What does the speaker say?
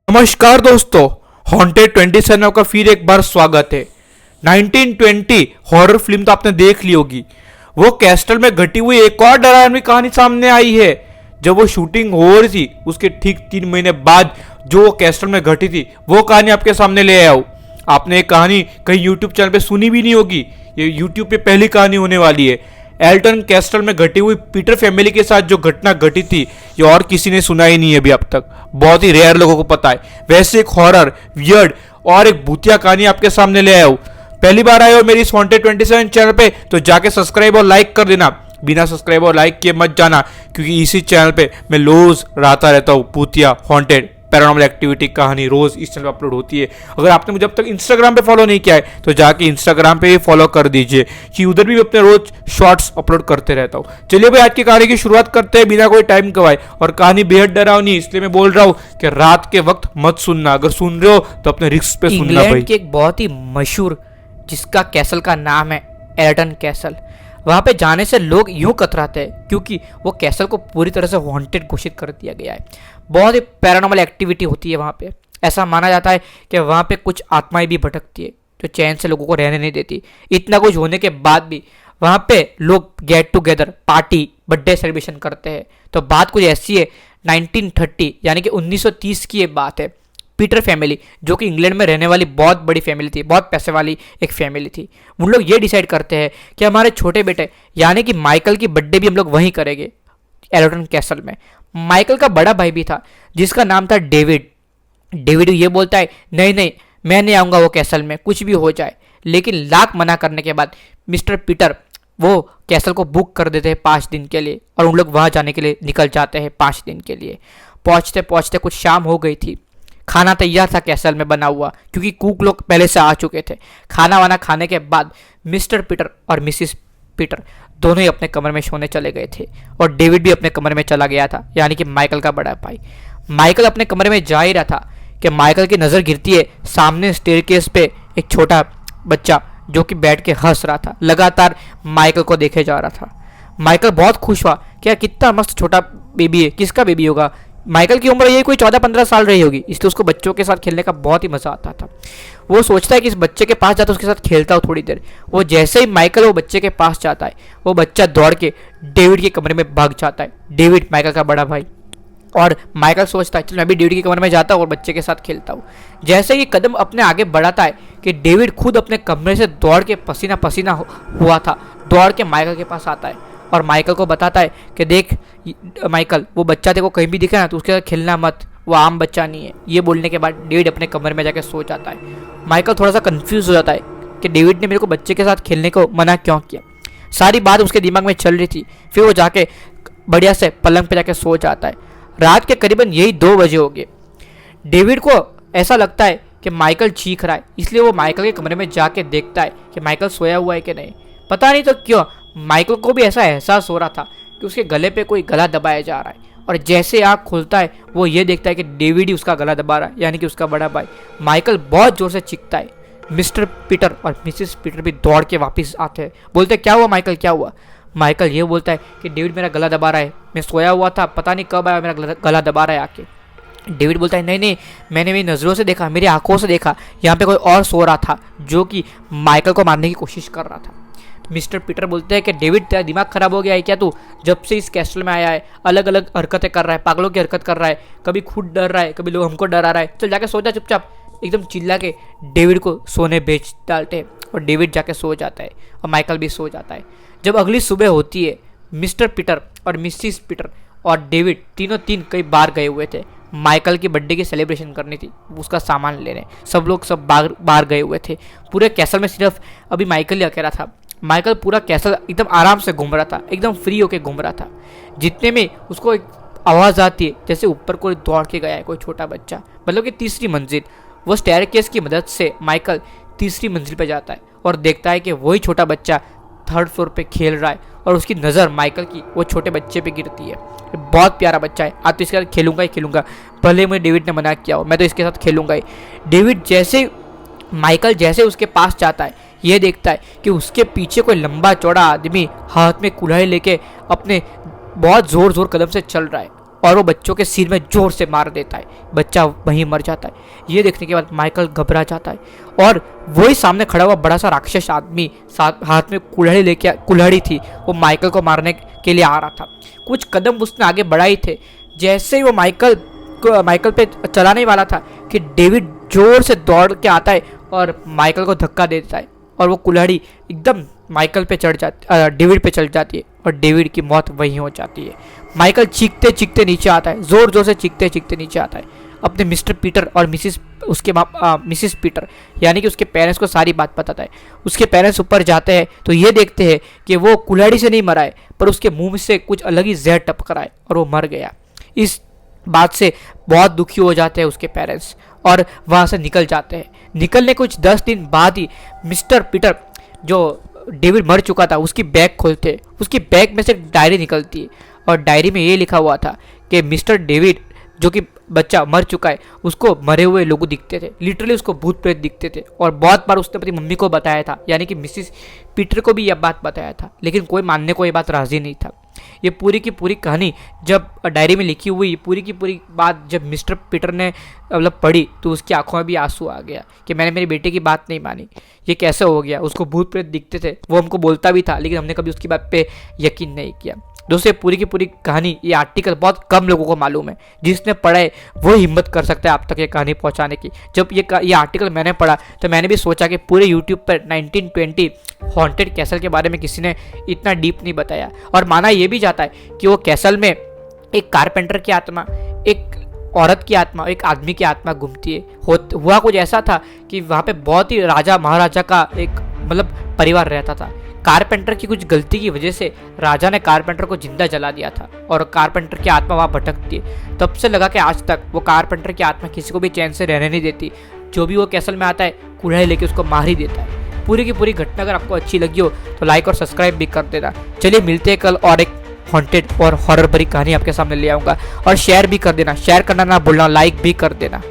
नमस्कार दोस्तों, हॉन्टेड 27 का फिर एक बार स्वागत है। 1920 हॉरर फिल्म तो आपने देख ली होगी। वो कैस्टल में घटी हुई एक और डरावनी कहानी सामने आई है। जब वो शूटिंग हो रही थी उसके ठीक 3 महीने बाद जो वो कैस्टल में घटी थी वो कहानी आपके सामने ले आया हूं। आपने ये कहानी कहीं यूट्यूब चैनल पे सुनी भी नहीं होगी। ये यूट्यूब पे पहली कहानी होने वाली है। एल्टन कैस्टल में घटी हुई पीटर फैमिली के साथ जो घटना घटी थी ये और किसी ने सुना ही नहीं है अभी अब तक। बहुत ही रेयर लोगों को पता है। वैसे एक हॉरर, वियर्ड और एक भूतिया कहानी आपके सामने ले आया हूं। पहली बार आए हो मेरी इस हॉन्टेड 27 चैनल पे तो जाके सब्सक्राइब और लाइक कर देना। बिना सब्सक्राइब और लाइक किए मत जाना, क्योंकि इसी चैनल पे मैं रोज लाता रहता हूँ भूतिया, हॉन्टेड, पैरानॉर्मल एक्टिविटी कहानी रोज इस चैनल पर अपलोड होती है। अगर आपने मुझे अब तक इंस्टाग्राम पे फॉलो नहीं किया है तो जाके इंस्टाग्राम पे भी फॉलो कर दीजिए, कि उधर भी मैं अपने रोज शॉर्ट्स अपलोड करते रहता हूँ। चलिए भाई, आज की कहानी की शुरुआत करते हैं बिना कोई टाइम गवाए। और कहानी बेहद डरावनी, इसलिए मैं बोल रहा हूँ कि रात के वक्त मत सुनना। अगर सुन रहे हो तो अपने रिस्क पे सुनना भाई। इंग्लैंड के एक बहुत ही मशहूर जिसका कैसल का नाम है एल्टन कैसल। वहां पे जाने से लोग यूं कतराते हैं क्योंकि वो कैसल को पूरी तरह से हॉन्टेड घोषित कर दिया गया है। बहुत ही पैरानॉर्मल एक्टिविटी होती है वहां पे। ऐसा माना जाता है कि वहां पे कुछ आत्माएं भी भटकती है जो चैन से लोगों को रहने नहीं देती। इतना कुछ होने के बाद भी वहां पे लोग get together, party, birthday celebration करते हैं। तो बात कुछ ऐसी है, 1930 यानी कि 1930 की ये बात है। पीटर फैमिली, जो कि इंग्लैंड में रहने वाली बहुत बड़ी फैमिली थी, बहुत पैसे वाली एक फैमिली थी, उन लोग ये डिसाइड करते हैं कि हमारे छोटे बेटे यानी कि माइकल की बर्थडे भी हम लोग वहीं करेंगे, एल्टन कैसल में। माइकल का बड़ा भाई भी था जिसका नाम था डेविड। डेविड ये बोलता है नहीं नहीं, मैं नहीं आऊँगा वो कैसल में, कुछ भी हो जाए। लेकिन लाख मना करने के बाद मिस्टर पीटर वो कैसल को बुक कर देते हैं 5 दिन के लिए, और उन लोग वहाँ जाने के लिए निकल जाते हैं 5 दिन के लिए। पहुँचते पहुँचते कुछ शाम हो गई थी। खाना तैयार था कैसल में बना हुआ, क्योंकि कुक लोग पहले से आ चुके थे। खाना वाना खाने के बाद मिस्टर पीटर और मिसिस पीटर दोनों ही अपने कमरे में सोने चले गए थे, और डेविड भी अपने कमरे में चला गया था, यानी कि माइकल का बड़ा भाई। माइकल अपने कमरे में जा ही रहा था कि माइकल की नज़र गिरती है सामने स्टेयरकेस पे एक छोटा बच्चा जो कि बैठ के हंस रहा था, लगातार माइकल को देखे जा रहा था। माइकल बहुत खुश हुआ कि यार कितना मस्त छोटा बेबी है, किसका बेबी होगा। माइकल की उम्र ये कोई 14-15 साल रही होगी, इसलिए उसको बच्चों के साथ खेलने का बहुत ही मज़ा आता था। वो सोचता है कि इस बच्चे के पास जाता है, उसके साथ खेलता हो थोड़ी देर। वो जैसे ही माइकल वो बच्चे के पास जाता है, वो बच्चा दौड़ के डेविड के कमरे में भाग जाता है। डेविड माइकल का बड़ा भाई। और माइकल सोचता है चल मैं भी डेविड के कमरे में जाता हूँ और बच्चे के साथ खेलता हूँ। जैसे ही कदम अपने आगे बढ़ाता है कि डेविड खुद अपने कमरे से दौड़ के पसीना पसीना हुआ था, दौड़ के माइकल के पास आता है और माइकल को बताता है कि देख माइकल, वो बच्चा तेरे को कहीं भी दिखे ना तो उसके साथ खेलना मत, वो आम बच्चा नहीं है। ये बोलने के बाद डेविड अपने कमरे में जाकर सो जाता है। माइकल थोड़ा सा कंफ्यूज हो जाता है कि डेविड ने मेरे को बच्चे के साथ खेलने को मना क्यों किया। सारी बात उसके दिमाग में चल रही थी। फिर वो जाके बढ़िया से पलंग पे जाके सो जाता है। रात के करीबन यही 2 बजे हो गए। डेविड को ऐसा लगता है कि माइकल चीख रहा है, इसलिए वो माइकल के कमरे में जाके देखता है कि माइकल सोया हुआ है कि नहीं। पता नहीं तो क्यों माइकल को भी ऐसा एहसास हो रहा था कि उसके गले पे कोई गला दबाया जा रहा है, और जैसे आँख खुलता है वो ये देखता है कि डेविड ही उसका गला दबा रहा है, यानी कि उसका बड़ा भाई। माइकल बहुत जोर से चीखता है। मिस्टर पीटर और मिसिस पीटर भी दौड़ के वापस आते हैं, बोलते क्या हुआ माइकल, क्या हुआ। माइकल ये बोलता है कि डेविड मेरा गला दबा रहा है, मैं सोया हुआ था, पता नहीं कब आया, मेरा गला दबा रहा है आके। डेविड बोलता है नहीं नहीं, मैंने मेरी नज़रों से देखा, मेरी आंखों से देखा, यहाँ पे कोई और सो रहा था जो कि माइकल को मारने की कोशिश कर रहा था। मिस्टर पीटर बोलते हैं कि डेविड तेरा दिमाग खराब हो गया है क्या, तू जब से इस कैस्टल में आया है अलग अलग हरकतें कर रहा है, पागलों की हरकत कर रहा है, कभी खुद डर रहा है, कभी लोग हमको डरा रहा है, चल जाके सो जा चुपचाप। एकदम चिल्ला के डेविड को सोने भेज डालते हैं और डेविड जाके सो जाता है और माइकल भी सो जाता है। जब अगली सुबह होती है, मिस्टर पीटर और मिसिस पीटर और डेविड तीन कई बार गए हुए थे। माइकल की बर्थडे की सेलिब्रेशन करनी थी, उसका सामान लेने सब लोग बाहर गए हुए थे। पूरे कैसल में सिर्फ अभी माइकल ही अकेला था। माइकल पूरा कैसल एकदम आराम से घूम रहा था, एकदम फ्री होके घूम रहा था। जितने में उसको एक आवाज़ आती है जैसे ऊपर कोई दौड़ के गया है, कोई छोटा बच्चा, मतलब कि 3री मंजिल। वो स्टेयरकेस की मदद से माइकल 3री मंजिल पे जाता है और देखता है कि वही छोटा बच्चा 3rd फ्लोर पे खेल रहा है, और उसकी नज़र माइकल की वो छोटे बच्चे पे गिरती है। बहुत प्यारा बच्चा है, आज तो इसके साथ खेलूंगा ही खेलूंगा, भले मुझे डेविड ने मना किया हो, मैं तो इसके साथ खेलूंगा ही। डेविड जैसे माइकल जैसे उसके पास जाता है, ये देखता है कि उसके पीछे कोई लंबा चौड़ा आदमी हाथ में कुल्हाड़ी लेके अपने बहुत जोर कदम से चल रहा है। और वो बच्चों के सिर में जोर से मार देता है, बच्चा वहीं मर जाता है। ये देखने के बाद माइकल घबरा जाता है और वही सामने खड़ा हुआ बड़ा सा राक्षस आदमी हाथ में कुल्हाड़ी थी, वो माइकल को मारने के लिए आ रहा था। कुछ कदम उसने आगे बढ़ाए थे, जैसे ही वो माइकल पे चलाने वाला था कि डेविड जोर से दौड़ के आता है और माइकल को धक्का देता है और वो कुल्हाड़ी एकदम माइकल पे डेविड पे चढ़ जाती है और डेविड की मौत वहीं हो जाती है। माइकल चीखते चीखते नीचे आता है, जोर जोर से चीखते चीखते नीचे आता है, अपने मिस्टर पीटर और मिसिस पीटर यानी कि उसके पेरेंट्स को सारी बात बताता है। उसके पेरेंट्स ऊपर जाते हैं तो ये देखते हैं कि वो कुल्हाड़ी से नहीं मरा है, पर उसके मुंह से कुछ अलग ही जहर टपक रहा है और वो मर गया। इस बात से बहुत दुखी हो जाते हैं उसके पेरेंट्स और वहाँ से निकल जाते हैं। निकलने कुछ 10 दिन बाद ही मिस्टर पीटर, जो डेविड मर चुका था, उसकी बैग खोलते हैं। उसकी बैग में से एक डायरी निकलती है और डायरी में ये लिखा हुआ था कि मिस्टर डेविड, जो कि बच्चा मर चुका है, उसको मरे हुए लोग दिखते थे, लिटरली उसको भूत प्रेत दिखते थे। और बहुत बार उसने अपनी मम्मी को बताया था, यानी कि मिसिस पीटर को भी यह बात बताया था, लेकिन कोई मानने को ये बात राजी नहीं था। ये पूरी की पूरी कहानी जब डायरी में लिखी हुई पूरी की पूरी बात जब मिस्टर पीटर ने मतलब पढ़ी तो उसकी आंखों में भी आंसू आ गया कि मैंने मेरे बेटे की बात नहीं मानी, ये कैसे हो गया। उसको भूत प्रेत दिखते थे, वो हमको बोलता भी था, लेकिन हमने कभी उसकी बात पे यकीन नहीं किया। दोस्तों, पूरी की पूरी कहानी, ये आर्टिकल बहुत कम लोगों को मालूम है। जिसने पढ़ा है वो हिम्मत कर सकता है आप तक ये कहानी पहुंचाने की। जब ये आर्टिकल मैंने पढ़ा तो मैंने भी सोचा कि पूरे यूट्यूब पर 1920 हॉन्टेड कैसल के बारे में किसी ने इतना डीप नहीं बताया। और माना यह भी जाता है कि वो कैसल में एक कारपेंटर की आत्मा, एक औरत की आत्मा, एक आदमी की आत्मा घूमती है। हुआ कुछ ऐसा था कि वहाँ पे बहुत ही राजा महाराजा का एक मतलब परिवार रहता था। कारपेंटर की कुछ गलती की वजह से राजा ने कारपेंटर को जिंदा जला दिया था और कारपेंटर की आत्मा वहाँ भटकती है। तब से लगा कि आज तक वो कारपेंटर की आत्मा किसी को भी चैन से रहने नहीं देती। जो भी वो कैसल में आता है कुल्हाड़ी लेके उसको मार ही देता है। पूरी की पूरी घटना अगर आपको अच्छी लगी हो तो लाइक और सब्सक्राइब भी कर देना। चलिए मिलते हैं कल और एक हॉन्टेड और हॉरर भरी कहानी आपके सामने ले आऊँगा। और शेयर भी कर देना, शेयर करना ना भूलना, लाइक भी कर देना।